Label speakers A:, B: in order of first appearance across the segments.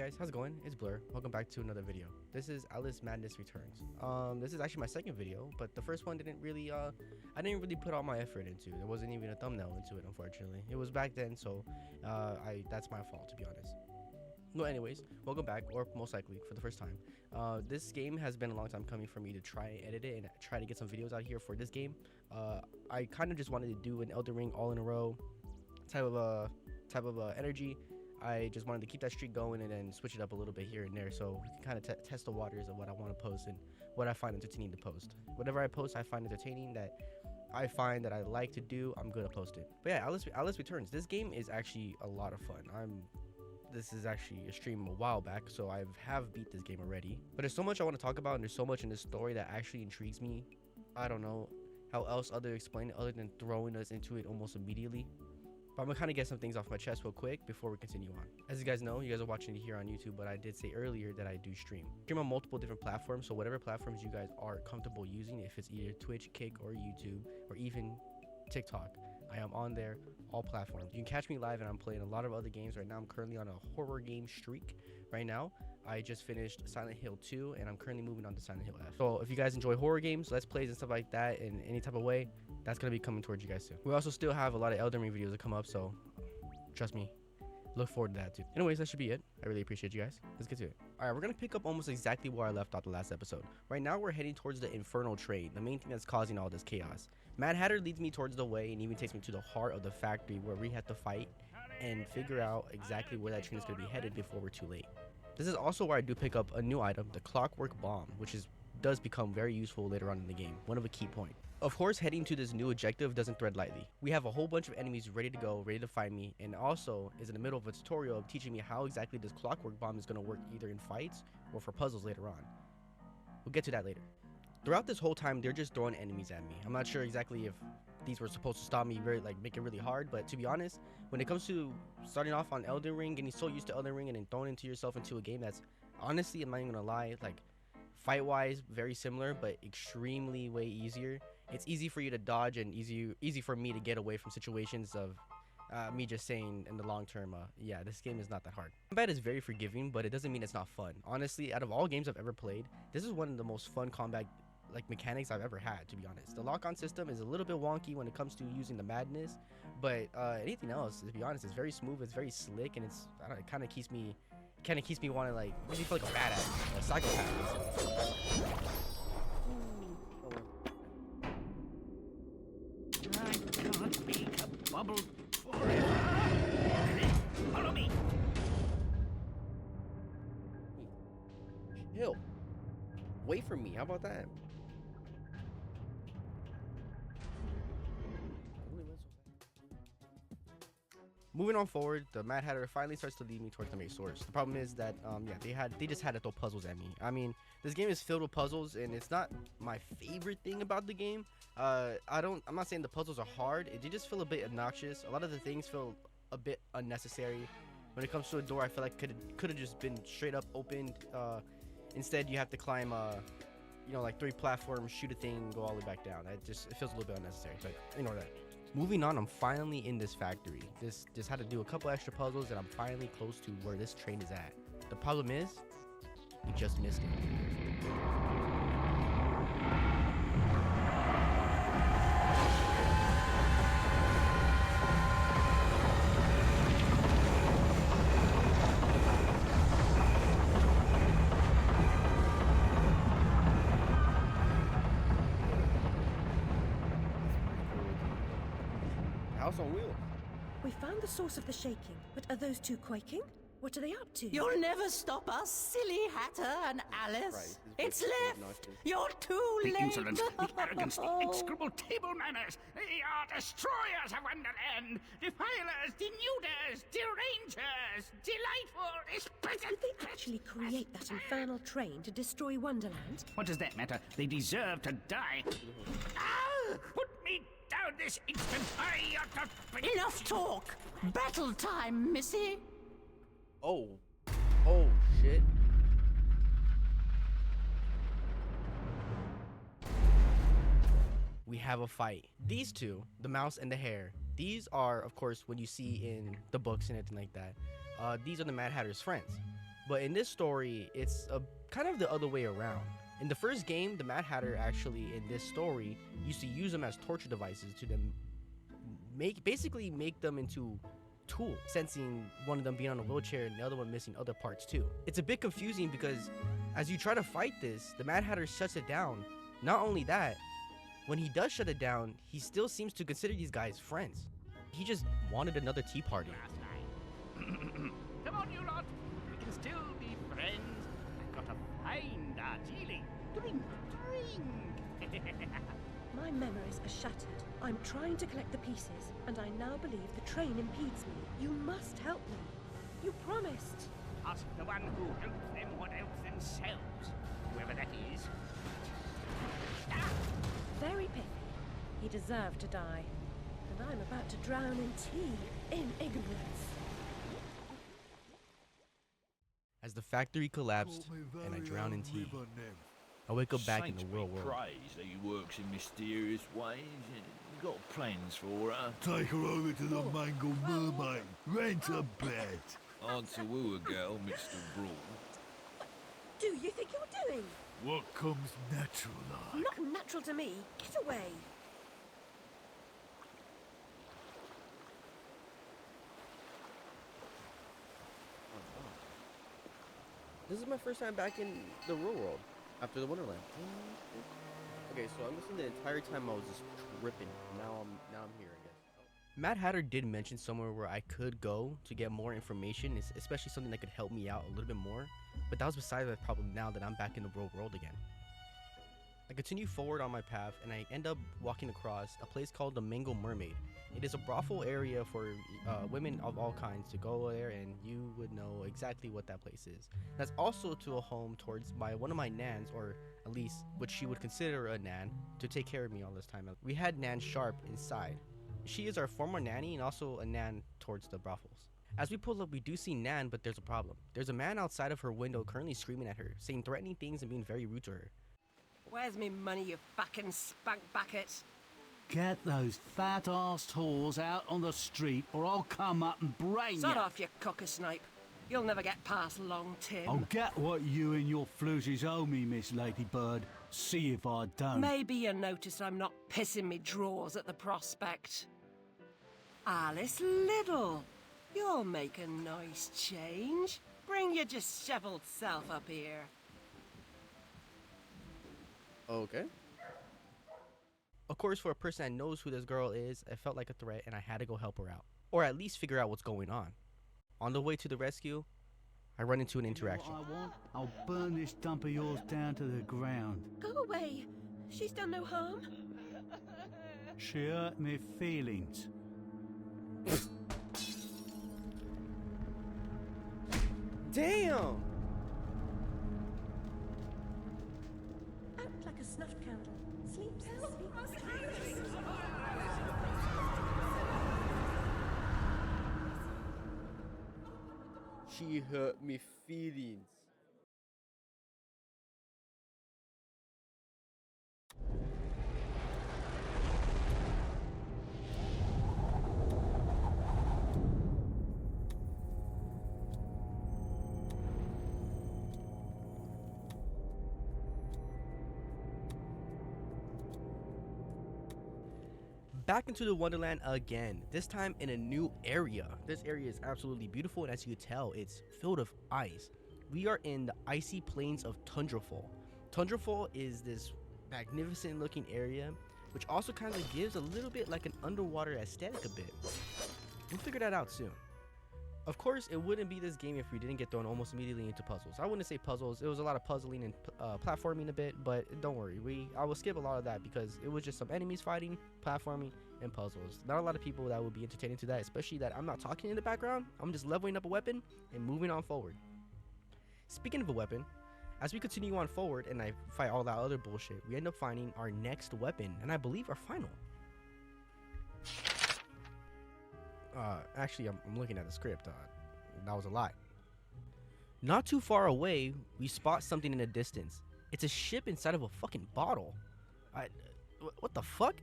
A: guys, how's it going? It's Blur. Welcome back to another video. This is Alice Madness Returns. This is actually my second video, but the first one didn't really I didn't really put all my effort into. There wasn't even a thumbnail into it, unfortunately. It was back then, so that's my fault, to be honest. No, anyways, welcome back, or most likely for the first time. This game has been a long time coming for me to try and edit it and try to get some videos out here for this game. I kind of just wanted to do an Elden Ring all in a row type of energy. I just wanted to keep that streak going and then switch it up a little bit here and there, so we can kind of test the waters of what I want to post and what I find entertaining to post. Whatever I post, I find entertaining, that I find that I like to do, I'm good at posting. But yeah, Alice Returns. This game is actually a lot of fun. This is actually a stream a while back, so I have beat this game already. But there's so much I want to talk about, and there's so much in this story that actually intrigues me. I don't know how else to explain it other than throwing us into it almost immediately. But I'm gonna kind of get some things off my chest real quick before we continue on. As you guys know, you guys are watching it here on YouTube, but I did say earlier that I do stream on multiple different platforms. So whatever platforms you guys are comfortable using, if it's either Twitch, Kick, or YouTube, or even TikTok, I am on there, all platforms. You can catch me live, and I'm playing a lot of other games right now. I'm currently on a horror game streak right now. I just finished Silent Hill 2, and I'm currently moving on to Silent Hill F. So if you guys enjoy horror games, let's plays and stuff like that in any type of way, that's gonna be coming towards you guys soon. We also still have a lot of Elden Ring videos that come up, so trust me, look forward to that too. Anyways, that should be it. I really appreciate you guys. Let's get to it. All right, we're gonna pick up almost exactly where I left off the last episode. Right now we're heading towards the Infernal Train, the main thing that's causing all this chaos. Mad Hatter leads me towards the way and even takes me to the heart of the factory where we have to fight and figure out exactly where that train is gonna be headed before we're too late. This is also where I do pick up a new item, the Clockwork Bomb, which does become very useful later on in the game, one of a key point. Of course, heading to this new objective doesn't thread lightly. We have a whole bunch of enemies ready to go, ready to find me, and also is in the middle of a tutorial of teaching me how exactly this Clockwork Bomb is going to work either in fights or for puzzles later on. We'll get to that later. Throughout this whole time, they're just throwing enemies at me. I'm not sure exactly if these were supposed to stop me, make it really hard, but to be honest, when it comes to starting off on Elden Ring, getting so used to Elden Ring and then throwing yourself into a game that's, honestly, I'm not even gonna lie, like fight-wise very similar but extremely way easier. It's easy for you to dodge and easy for me to get away from situations of me just saying in the long term, yeah, this game is not that hard. Combat is very forgiving, but it doesn't mean it's not fun. Honestly, out of all games I've ever played, this is one of the most fun combat mechanics I've ever had, to be honest. The lock-on system is a little bit wonky when it comes to using the madness, but anything else, to be honest, it's very smooth, it's very slick, and it's, I don't know, it kind of keeps me wanting, like, makes me feel like a badass, a psychopath.
B: I can't make a bubble forever. Follow me.
A: Chill. Wait for me. How about that? Moving on forward, the Mad Hatter finally starts to lead me towards the main source. The problem is that, yeah, they just had to throw puzzles at me. I mean, this game is filled with puzzles, and it's not my favorite thing about the game. I'm not saying the puzzles are hard. They just feel a bit obnoxious. A lot of the things feel a bit unnecessary. When it comes to a door, I feel like could have just been straight up opened. Instead, you have to climb, like 3 platforms, shoot a thing, go all the way back down. It feels a little bit unnecessary, but ignore that. Moving on, I'm finally in this factory. Just had to do a couple extra puzzles, and I'm finally close to where this train is at. The problem is, we just missed it. House on wheels.
C: We found the source of the shaking, but are those two quaking? What are they up to?
D: You'll never stop us, silly Hatter and Alice. It's left. You're too
B: The
D: late.
B: insolence, the arrogance, the execrable table manners. They are destroyers of Wonderland, defilers, denuders, derangers, delightful,
C: Did they actually create that infernal train to destroy Wonderland?
B: What does that matter? They deserve to die. Ah! Put me down this instant. I ought to...
D: Enough talk. Battle time, Missy.
A: Oh shit. We have a fight. These two, the mouse and the hare, these are, of course, what you see in the books and everything like that. These are the Mad Hatter's friends. But in this story, it's kind of the other way around. In the first game, the Mad Hatter actually in this story used to use them as torture devices to them basically make them into tools, sensing one of them being on a wheelchair and the other one missing other parts too. It's a bit confusing because as you try to fight this, the Mad Hatter shuts it down. Not only that, when he does shut it down, he still seems to consider these guys friends. He just wanted another tea party.
B: Come on, you lot. We can still be friends. I've got a fine Darjeeling. Drink, drink.
C: My memories are shattered. I'm trying to collect the pieces, and I now believe the train impedes me. You must help me. You promised.
B: Ask the one who helps them what helps themselves. Whoever that is. Ah!
C: Very pithy. He deserved to die. And I'm about to drown in tea, in ignorance.
E: As the factory collapsed and I drowned in tea, I wake up back in the real world.
F: Praise that he works in mysterious ways. You got plans for her.
G: Take her over to the Mangle Mermaid. Rent a bed.
F: Answer woo a girl, Mr. Brawl.
C: Do you think you're doing?
G: What comes natural like?
C: Not natural to me. Get away.
A: This is my first time back in the real world after the Wonderland. Okay, so I'm listening the entire time I was just tripping. Now I'm here, I guess. Mad Hatter did mention somewhere where I could go to get more information, especially something that could help me out a little bit more. But that was beside the problem now that I'm back in the real world again. I continue forward on my path and I end up walking across a place called the Mangle Mermaid. It is a brothel area for women of all kinds to go there, and you would know exactly what that place is. That's also to a home towards one of my nans, or at least what she would consider a nan, to take care of me all this time. We had Nan Sharp inside. She is our former nanny and also a nan towards the brothels. As we pull up, we do see Nan, but there's a problem. There's a man outside of her window currently screaming at her, saying threatening things and being very rude to her.
H: Where's me money, you fucking spunk bucket?
I: Get those fat-assed whores out on the street or I'll come up and brain you.
H: Sod off, you cocker-snipe. You'll never get past Long Tim.
I: I'll get what you and your floozies owe me, Miss Ladybird. See if I don't.
H: Maybe you noticed I'm not pissing me drawers at the prospect. Alice Liddell, you'll make a nice change. Bring your dishevelled self up here.
A: Okay. Of course, for a person that knows who this girl is, it felt like a threat and I had to go help her out. Or at least figure out what's going on. On the way to the rescue, I run into an interaction.
I: You know what I want? I'll burn this dump of yours down to the ground.
C: Go away. She's done no harm.
I: She hurt me feelings.
A: Damn!
C: Out like a snuff candle. Sleep,
A: She hurt me feelings. Back into the Wonderland again, this time in a new area. This area is absolutely beautiful, and as you can tell, it's filled with ice. We are in the icy plains of Tundrafall. Tundrafall is this magnificent looking area, which also kind of gives a little bit like an underwater aesthetic a bit. We'll figure that out soon. Of course, it wouldn't be this game if we didn't get thrown almost immediately into puzzles. I wouldn't say puzzles, it was a lot of puzzling and platforming a bit, but don't worry, I will skip a lot of that because it was just some enemies fighting, platforming, and puzzles. Not a lot of people that would be entertaining to that, especially that I'm not talking in the background. I'm just leveling up a weapon and moving on forward. Speaking of a weapon, as we continue on forward and I fight all that other bullshit, we end up finding our next weapon, and I believe our final. Actually, I'm looking at the script. That was a lie. Not too far away, we spot something in the distance. It's a ship inside of a fucking bottle. What the fuck?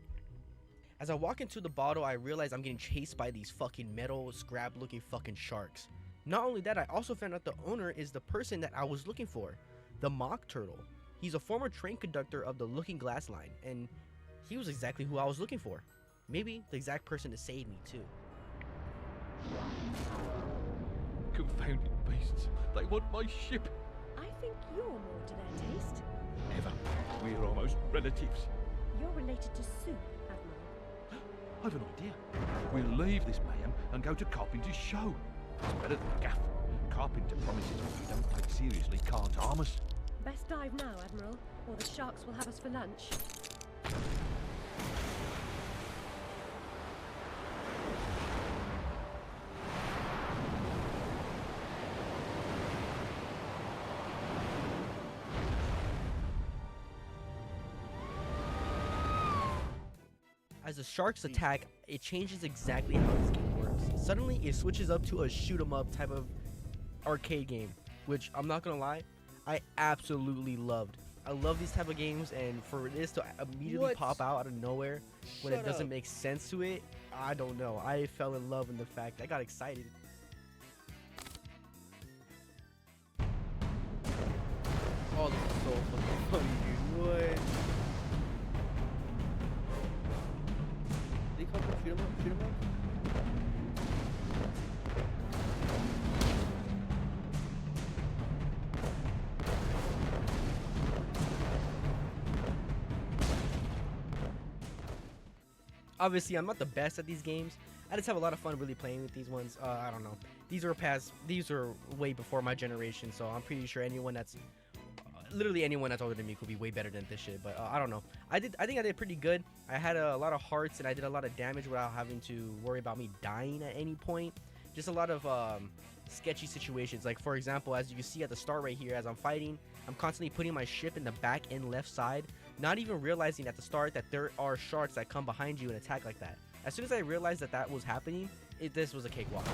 A: As I walk into the bottle, I realize I'm getting chased by these fucking metal scrap-looking fucking sharks. Not only that, I also found out the owner is the person that I was looking for, the Mock Turtle. He's a former train conductor of the Looking Glass line, and he was exactly who I was looking for. Maybe the exact person to save me too.
J: Confounded beasts. They want my ship.
C: I think you're more to their taste.
J: Never. We're almost relatives.
C: You're related to Soup, Admiral.
J: I've an idea. We'll leave this mayhem and go to Carpenter's show. It's better than Gaff. Carpenter promises if we don't take seriously can't harm us.
C: Best dive now, Admiral, or the sharks will have us for lunch.
A: As the sharks attack, it changes exactly how this game works. Suddenly, it switches up to a shoot 'em up type of arcade game, which I'm not gonna lie, I absolutely loved. I love these type of games, and for this to immediately pop out of nowhere when it doesn't make sense to it, I don't know. I fell in love in the fact I got excited. Oh, this is so fucking funny, dude. What? Did he come from shoot 'em up? Shoot 'em up? Obviously, I'm not the best at these games. I just have a lot of fun really playing with these ones. I don't know. These are way before my generation, so I'm pretty sure anyone that's literally anyone that's older than me could be way better than this shit. But I don't know. I think I did pretty good. I had a lot of hearts and I did a lot of damage without having to worry about me dying at any point. Just a lot of sketchy situations. Like for example, as you can see at the start right here, as I'm fighting, I'm constantly putting my ship in the back and left side, not even realizing at the start that there are sharks that come behind you and attack like that. As soon as I realized that that was happening, this was a cakewalk.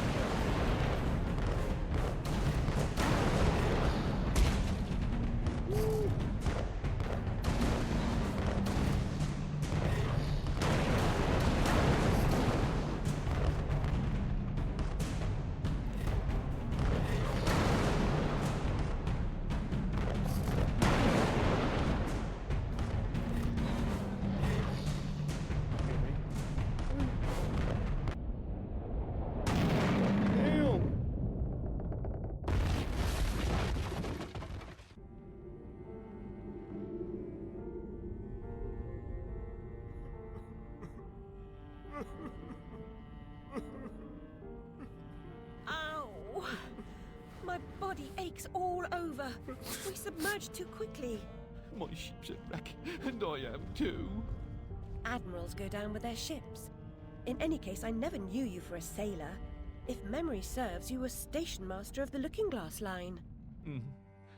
A: Woo.
C: Ow! My body aches all over. We submerged too quickly.
J: My ship's a wreck, and I am too.
C: Admirals go down with their ships. In any case, I never knew you for a sailor. If memory serves, you were station master of the Looking Glass line.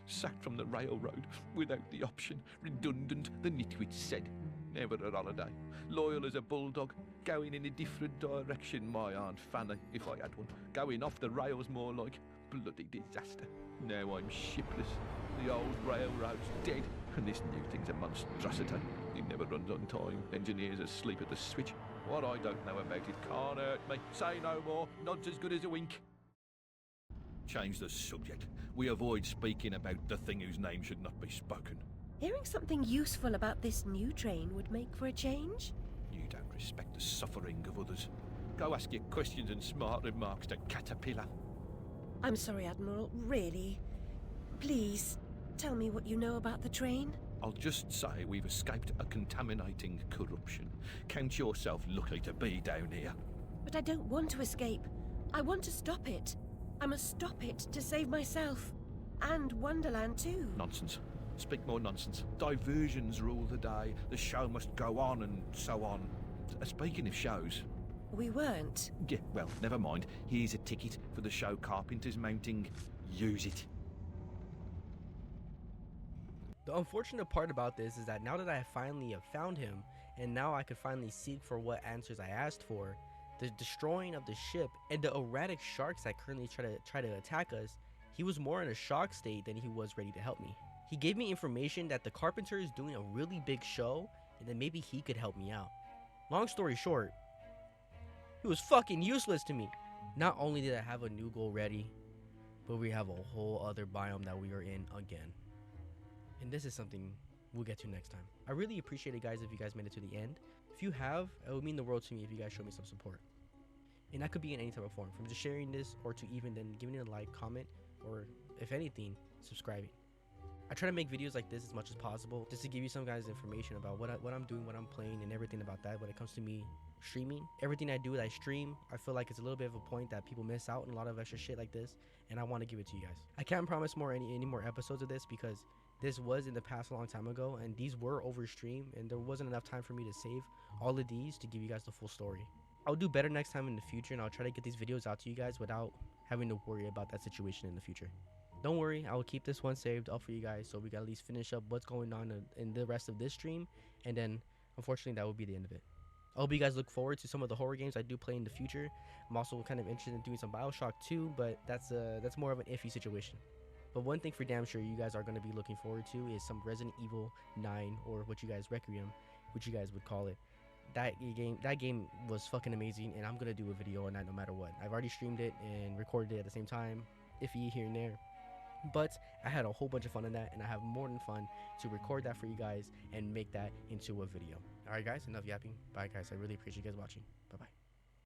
J: Sacked from the railroad without the option. Redundant, the nitwit said. Never a holiday. Loyal as a bulldog. Going in a different direction, my Aunt Fanny, if I had one. Going off the rails more like. Bloody disaster. Now I'm shipless. The old railroad's dead, and this new thing's a monstrosity. It never runs on time. Engineers asleep at the switch. What I don't know about it can't hurt me. Say no more. Nod's as good as a wink. Change the subject. We avoid speaking about the thing whose name should not be spoken.
C: Hearing something useful about this new train would make for a change?
J: You don't respect the suffering of others. Go ask your questions and smart remarks to Caterpillar.
C: I'm sorry, Admiral, really. Please, tell me what you know about the train.
J: I'll just say we've escaped a contaminating corruption. Count yourself lucky to be down here.
C: But I don't want to escape. I want to stop it. I must stop it to save myself. And Wonderland too.
J: Nonsense. Speak more nonsense. Diversions rule the day. The show must go on and so on. Speaking of shows...
C: We weren't.
J: Yeah, well, never mind. Here's a ticket for the show Carpenter's mounting. Use it.
A: The unfortunate part about this is that now that I finally have found him, and now I could finally seek for what answers I asked for, the destroying of the ship and the erratic sharks that currently try to attack us, he was more in a shock state than he was ready to help me. He gave me information that the Carpenter is doing a really big show, and that maybe he could help me out. Long story short, he was fucking useless to me. Not only did I have a new goal ready, but we have a whole other biome that we are in again. And this is something we'll get to next time. I really appreciate it, guys, if you guys made it to the end. If you have, it would mean the world to me if you guys show me some support. And that could be in any type of form, from just sharing this or to even then giving it a like, comment, or if anything, subscribing. I try to make videos like this as much as possible, just to give you some guys information about what I'm doing, what I'm playing, and everything about that when it comes to me streaming. Everything I do that I stream, I feel like it's a little bit of a point that people miss out on a lot of extra shit like this, and I want to give it to you guys. I can't promise any more episodes of this because this was in the past a long time ago, and these were over stream, and there wasn't enough time for me to save all of these to give you guys the full story. I'll do better next time in the future, and I'll try to get these videos out to you guys without having to worry about that situation in the future. Don't worry, I will keep this one saved up for you guys so we can at least finish up what's going on in the rest of this stream, and then unfortunately that will be the end of it. I hope you guys look forward to some of the horror games I do play in the future. I'm also kind of interested in doing some BioShock 2, but that's more of an iffy situation. But one thing for damn sure you guys are going to be looking forward to is some Resident Evil 9, or what you guys Requiem, which you guys would call it. That game was fucking amazing, and I'm going to do a video on that no matter what. I've already streamed it and recorded it at the same time, iffy here and there. But I had a whole bunch of fun in that, and I have more than fun to record that for you guys and make that into a video. Alright guys, enough yapping. Bye guys, I really appreciate you guys watching. Bye bye.